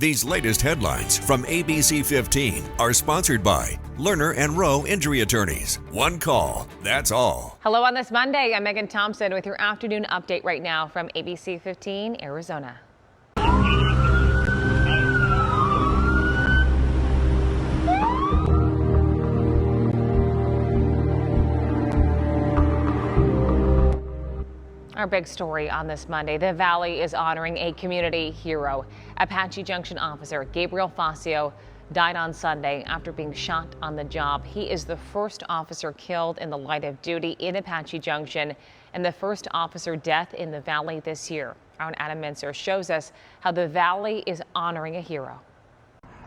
These latest headlines from ABC15 are sponsored by Lerner and Rowe Injury Attorneys. One call, that's all. Hello on this Monday. I'm Megan Thompson with your afternoon update right now from ABC15 Arizona. Our big story on this Monday, the Valley is honoring a community hero. Apache Junction officer Gabriel Fosio died on Sunday after being shot on the job. He is the first officer killed in the line of duty in Apache Junction and the first officer death in the Valley this year. Our own Adam Mincer shows us how the Valley is honoring a hero.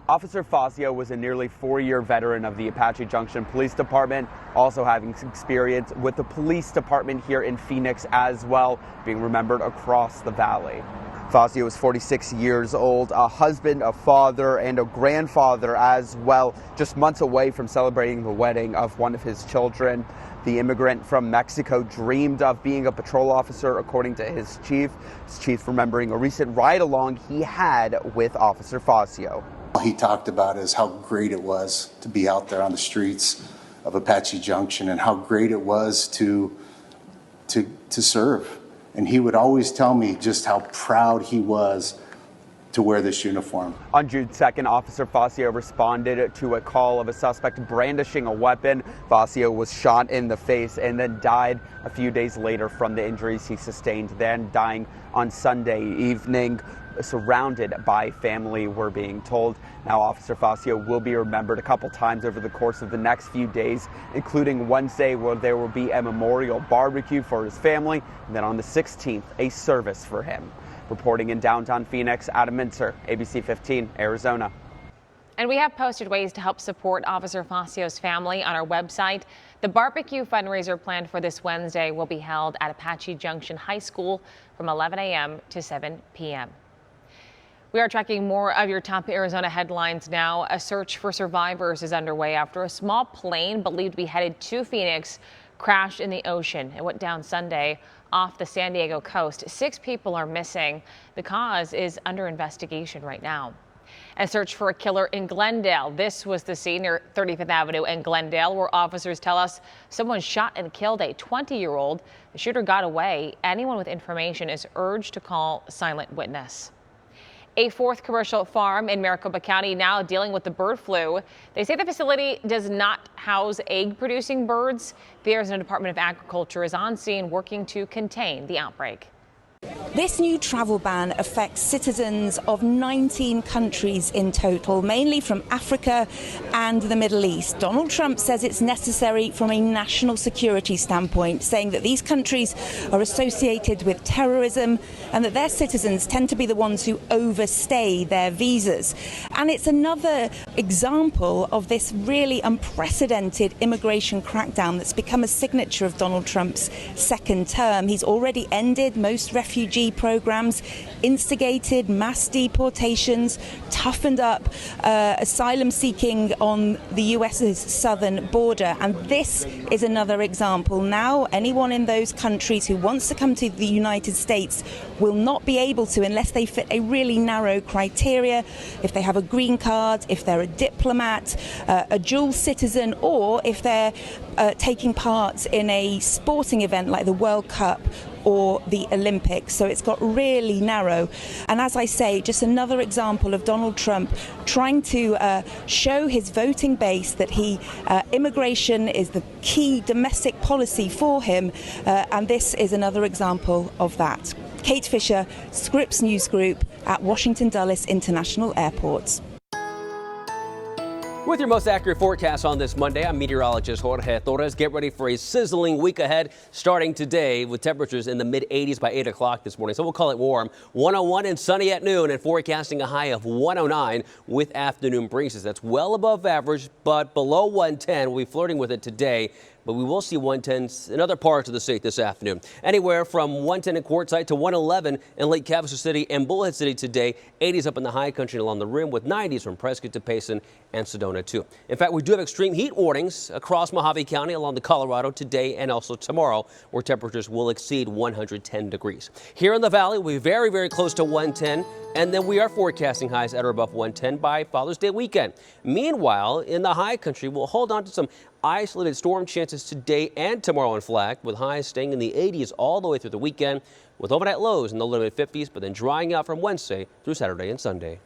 Officer Fosio was a nearly 4-year veteran of the Apache Junction Police Department, also having experience with the police department here in Phoenix as well, being remembered across the Valley. Fosio was 46 years old, a husband, a father, and a grandfather as well, just months away from celebrating the wedding of one of his children. The immigrant from Mexico dreamed of being a patrol officer, according to his chief. His chief remembering a recent ride-along he had with Officer Fosio. He talked about is how great it was to be out there on the streets of Apache Junction and how great it was to serve. And he would always tell me just how proud he was to wear this uniform. On June 2nd, Officer Fosio responded to a call of a suspect brandishing a weapon. Fosio was shot in the face and then died a few days later from the injuries he sustained, then dying on Sunday evening, surrounded by family, we're being told. Now Officer Fosio will be remembered a couple times over the course of the next few days, including Wednesday, where there will be a memorial barbecue for his family, and then on the 16th, a service for him. Reporting in downtown Phoenix, Adam Mincer, ABC15 Arizona. And we have posted ways to help support Officer Fosio's family on our website. The barbecue fundraiser planned for this Wednesday will be held at Apache Junction High School from 11 a.m. to 7 p.m. We are tracking more of your top Arizona headlines now. A search for survivors is underway after a small plane believed to be headed to Phoenix crashed in the ocean. It went down Sunday off the San Diego coast. 6 people are missing. The cause is under investigation right now. A search for a killer in Glendale. This was the scene near 35th Avenue in Glendale, where officers tell us someone shot and killed a 20-year-old. The shooter got away. Anyone with information is urged to call Silent Witness. A 4th commercial farm in Maricopa County now dealing with the bird flu. They say the facility does not house egg-producing birds. The Arizona Department of Agriculture is on scene working to contain the outbreak. This new travel ban affects citizens of 19 countries in total, mainly from Africa and the Middle East. Donald Trump says it's necessary from a national security standpoint, saying that these countries are associated with terrorism and that their citizens tend to be the ones who overstay their visas. And it's another example of this really unprecedented immigration crackdown that's become a signature of Donald Trump's second term. He's already ended most refugee programs, instigated mass deportations, toughened up asylum seeking on the US's southern border. And this is another example. Now, anyone in those countries who wants to come to the United States will not be able to unless they fit a really narrow criteria. If they have a green card, if they're a diplomat, a dual citizen, or if they're taking part in a sporting event like the World Cup or the Olympics. So it's got really narrow. And as I say, just another example of Donald Trump trying to show his voting base that immigration is the key domestic policy for him. And this is another example of that. Kate Fisher, Scripps News Group at Washington Dulles International Airport. With your most accurate forecast on this Monday, I'm meteorologist Jorge Torres. Get ready for a sizzling week ahead starting today with temperatures in the mid-80s by 8 o'clock this morning. So we'll call it warm. 101 and sunny at noon and forecasting a high of 109 with afternoon breezes. That's well above average, but below 110. We'll be flirting with it today. but we will see 110s in other parts of the state this afternoon. Anywhere from 110 in Quartzsite to 111 in Lake Havasu City and Bullhead City today. 80s up in the high country along the rim with 90s from Prescott to Payson and Sedona too. In fact, we do have extreme heat warnings across Mojave County along the Colorado today and also tomorrow, where temperatures will exceed 110 degrees. Here in the valley, we'll be very, very close to 110, and then we are forecasting highs at or above 110 by Father's Day weekend. Meanwhile, in the high country, we'll hold on to some isolated storm chances today and tomorrow in Flag, with highs staying in the 80s all the way through the weekend, with overnight lows in the low to mid 50s, but then drying out from Wednesday through Saturday and Sunday.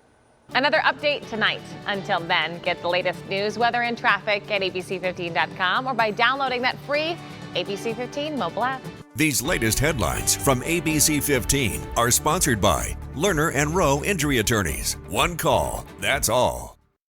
Another update tonight. Until then, get the latest news, weather, and traffic at abc15.com or by downloading that free ABC15 mobile app. These latest headlines from ABC 15 are sponsored by Lerner and Rowe Injury Attorneys. One call, that's all.